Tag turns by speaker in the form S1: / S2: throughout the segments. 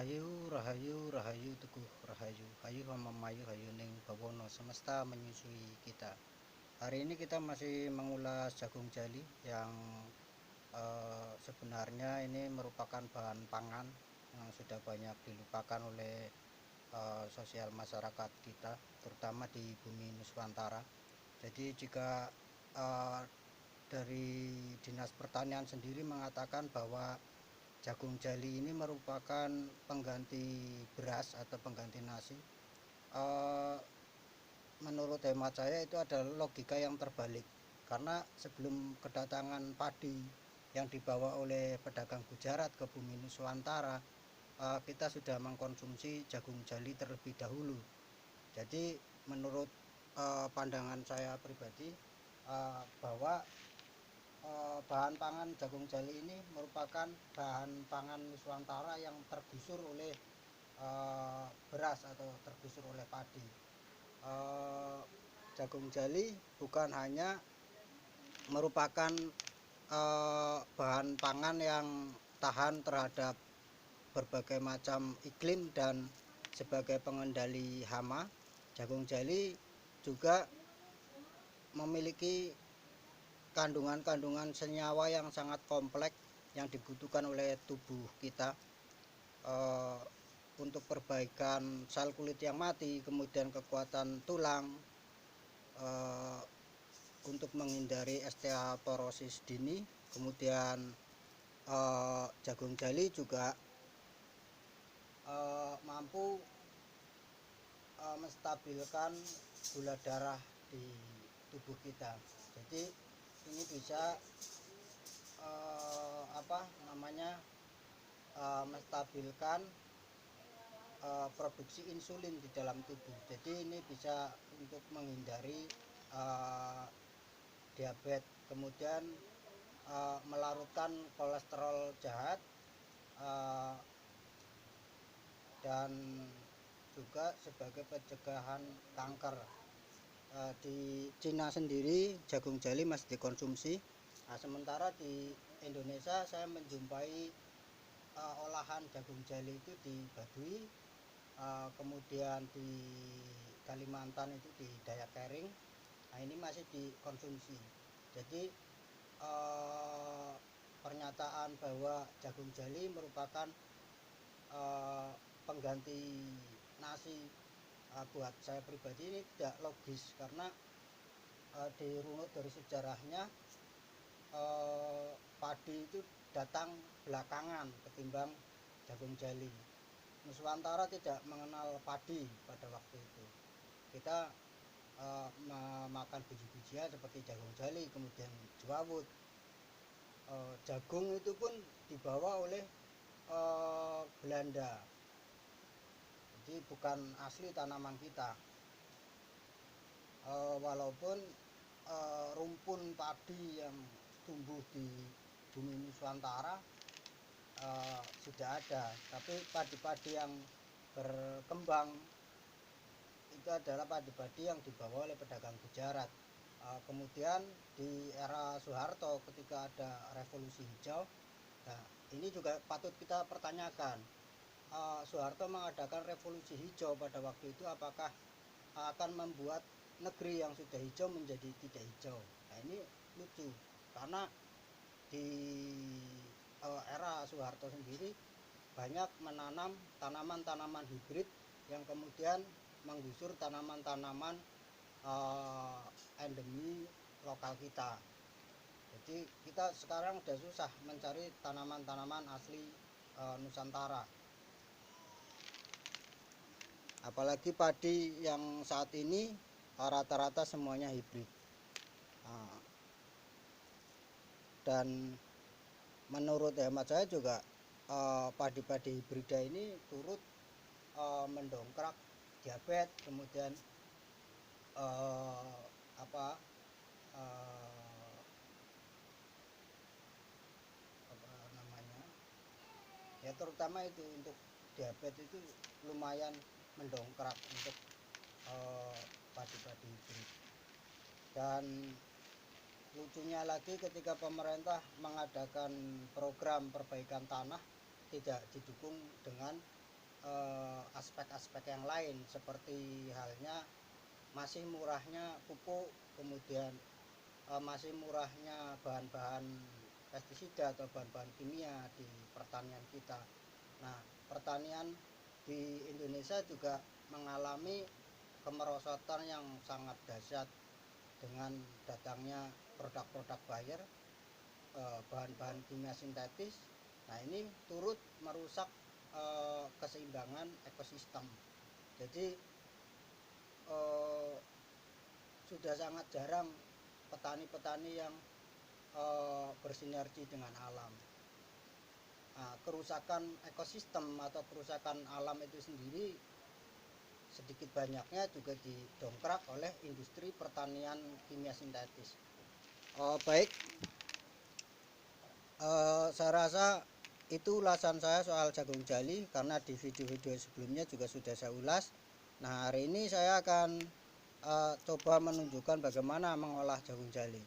S1: Rahayu, rahayu, rahayu, teguh rahayu, hayu mamayu, hayu ning bawono semesta menyusui kita. Hari ini kita masih mengulas jagung jali yang sebenarnya ini merupakan bahan pangan yang sudah banyak dilupakan oleh sosial masyarakat kita, terutama di bumi Nuswantara. Jadi jika dari Dinas Pertanian sendiri mengatakan bahwa jagung jali ini merupakan pengganti beras atau pengganti nasi. Menurut hemat saya itu adalah logika yang terbalik, karena sebelum kedatangan padi yang dibawa oleh pedagang Gujarat ke bumi Nuswantara, kita sudah mengkonsumsi jagung jali terlebih dahulu. Jadi menurut pandangan saya pribadi, bahwa bahan pangan jagung jali ini merupakan bahan pangan Nuswantara yang tergusur oleh beras atau tergusur oleh padi. Jagung jali bukan hanya merupakan bahan pangan yang tahan terhadap berbagai macam iklim dan sebagai pengendali hama. Jagung jali juga memiliki kandungan-kandungan senyawa yang sangat kompleks yang dibutuhkan oleh tubuh kita untuk perbaikan sel kulit yang mati, kemudian kekuatan tulang, untuk menghindari osteoporosis dini. Kemudian jagung jali juga mampu menstabilkan gula darah di tubuh kita. Jadi ini bisa menstabilkan produksi insulin di dalam tubuh. Jadi ini bisa untuk menghindari diabetes, kemudian melarutkan kolesterol jahat, dan juga sebagai pencegahan kanker. Di Cina sendiri jagung jali masih dikonsumsi. Nah, sementara di Indonesia saya menjumpai olahan jagung jali itu di Baduy, kemudian di Kalimantan itu di Dayak-Kering. Nah, ini masih dikonsumsi. Jadi pernyataan bahwa jagung jali merupakan pengganti nasi, buat saya pribadi ini tidak logis, karena dirunut dari sejarahnya, padi itu datang belakangan ketimbang jagung jali. Nuswantara tidak mengenal padi pada waktu itu. Kita memakan biji-bijian seperti jagung jali, kemudian jawut. Jagung itu pun dibawa oleh Belanda. Jadi bukan asli tanaman kita. Walaupun rumpun padi yang tumbuh di bumi Nuswantara sudah ada, tapi padi-padi yang berkembang itu adalah padi-padi yang dibawa oleh pedagang Gujarat. Kemudian di era Soeharto ketika ada revolusi hijau, nah ini juga patut kita pertanyakan. Soeharto mengadakan revolusi hijau pada waktu itu, apakah akan membuat negeri yang sudah hijau menjadi tidak hijau? Nah, ini lucu, karena di era Soeharto sendiri banyak menanam tanaman-tanaman hibrid yang kemudian menggusur tanaman-tanaman endemi lokal kita. Jadi kita sekarang udah susah mencari tanaman-tanaman asli Nusantara. Apalagi padi yang saat ini rata-rata semuanya hibrid. Dan menurut hemat saya juga padi-padi hibrida ini turut mendongkrak diabetes, kemudian ya terutama itu untuk diabetes itu lumayan mendongkrak untuk padi-padi hibrid. Dan lucunya lagi, ketika pemerintah mengadakan program perbaikan tanah tidak didukung dengan aspek-aspek yang lain, seperti halnya masih murahnya pupuk, kemudian masih murahnya bahan-bahan pestisida atau bahan-bahan kimia di pertanian kita. Nah, pertanian di Indonesia juga mengalami kemerosotan yang sangat dahsyat dengan datangnya produk-produk Bayer, bahan-bahan kimia sintetis. Nah, ini turut merusak keseimbangan ekosistem. Jadi sudah sangat jarang petani-petani yang bersinergi dengan alam. Nah, kerusakan ekosistem atau kerusakan alam itu sendiri sedikit banyaknya juga didongkrak oleh industri pertanian kimia sintetis. Baik, saya rasa itu ulasan saya soal jagung jali, karena di video-video sebelumnya juga sudah saya ulas. Nah, hari ini saya akan coba menunjukkan bagaimana mengolah jagung jali.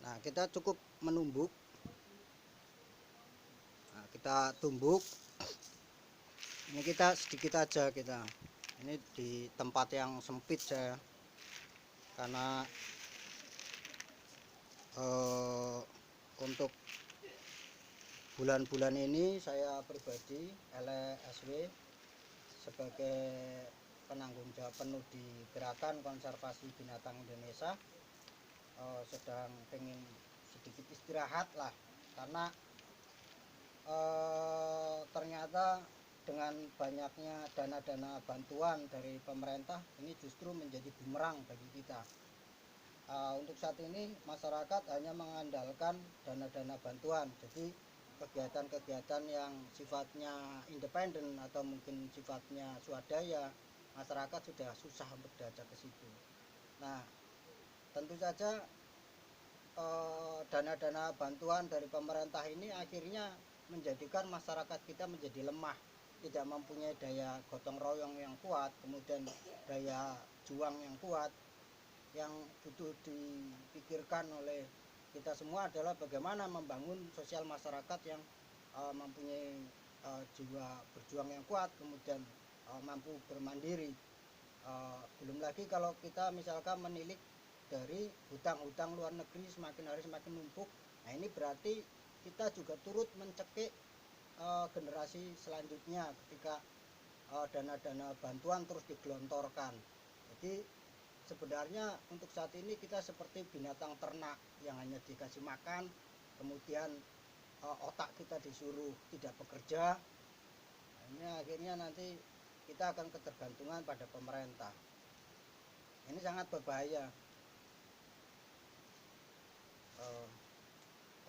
S1: Nah, kita cukup menumbuk. Nah, kita tumbuk. Ini kita sedikit aja kita. Ini di tempat yang sempit saya, karena untuk bulan-bulan ini saya pribadi LSW sebagai penanggung jawab penuh di Gerakan Konservasi Binatang Indonesia sedang pengen sedikit istirahat lah, karena ternyata dengan banyaknya dana-dana bantuan dari pemerintah ini justru menjadi bumerang bagi kita. Untuk saat ini masyarakat hanya mengandalkan dana-dana bantuan, jadi kegiatan-kegiatan yang sifatnya independen atau mungkin sifatnya swadaya, masyarakat sudah susah untuk diajak ke situ. Nah, tentu saja dana-dana bantuan dari pemerintah ini akhirnya menjadikan masyarakat kita menjadi lemah, tidak mempunyai daya gotong royong yang kuat, kemudian daya juang yang kuat. Yang butuh dipikirkan oleh kita semua adalah bagaimana membangun sosial masyarakat yang mempunyai jiwa berjuang yang kuat, kemudian mampu bermandiri. Belum lagi kalau kita misalkan menilik dari hutang-hutang luar negeri semakin hari semakin numpuk. Nah, ini berarti kita juga turut mencekik generasi selanjutnya ketika dana-dana bantuan terus digelontorkan. Jadi sebenarnya untuk saat ini kita seperti binatang ternak yang hanya dikasih makan, kemudian otak kita disuruh tidak bekerja. Nah, ini akhirnya nanti kita akan ketergantungan pada pemerintah. Ini sangat berbahaya.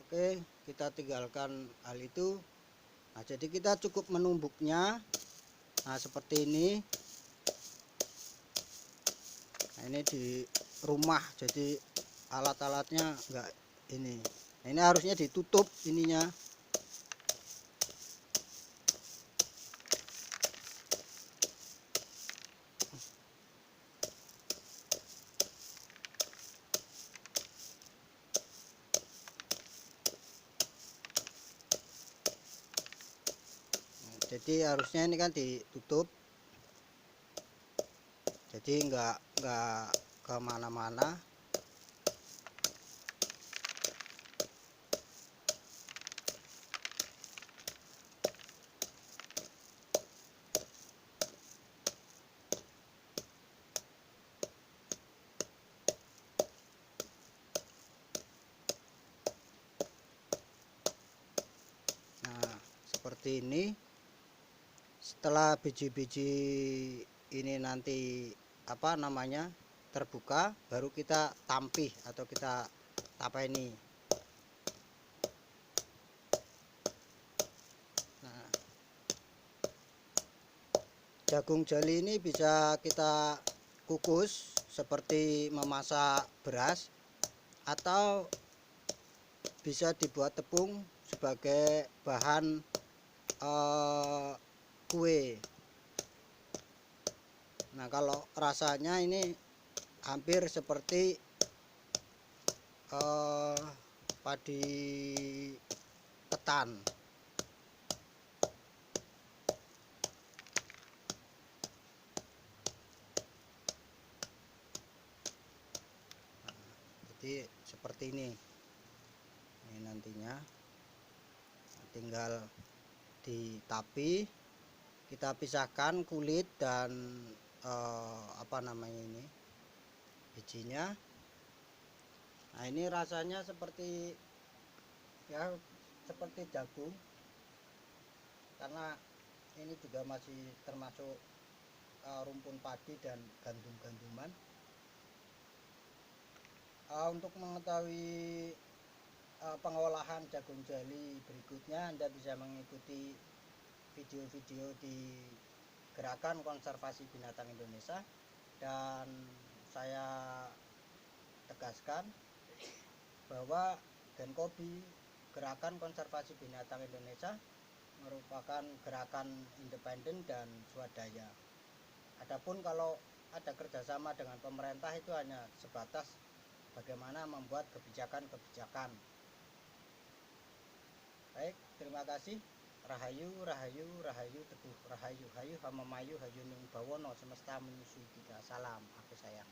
S1: Oke, kita tinggalkan hal itu. Nah, jadi kita cukup menumbuknya. Nah, seperti ini. Nah, ini di rumah, jadi alat-alatnya enggak ini. Nah, ini harusnya ditutup ininya. Nah, jadi harusnya ini kan ditutup. Jadi enggak kemana-mana. Nah, seperti ini. Setelah biji-biji ini nanti terbuka, baru kita tampih atau kita tapeni. Nah, jagung jali ini bisa kita kukus seperti memasak beras, atau bisa dibuat tepung sebagai bahan kue. Nah, kalau rasanya ini hampir seperti padi ketan. seperti ini nantinya tinggal ditapi, kita pisahkan kulit dan apa namanya ini bijinya. Nah ini rasanya seperti ya seperti jagung, karena ini juga masih termasuk rumpun padi dan gandum-ganduman. Untuk mengetahui pengolahan jagung jali berikutnya, Anda bisa mengikuti video-video di Gerakan Konservasi Binatang Indonesia. Dan saya tegaskan bahwa Genkobi, Gerakan Konservasi Binatang Indonesia, merupakan gerakan independen dan swadaya. Adapun kalau ada kerjasama dengan pemerintah itu hanya sebatas bagaimana membuat kebijakan-kebijakan. Baik, terima kasih. Rahayu, rahayu, rahayu, teguh rahayu, hayu, hamamayu, hayuning bawono, semesta menyusui kita. Salam, aku sayang.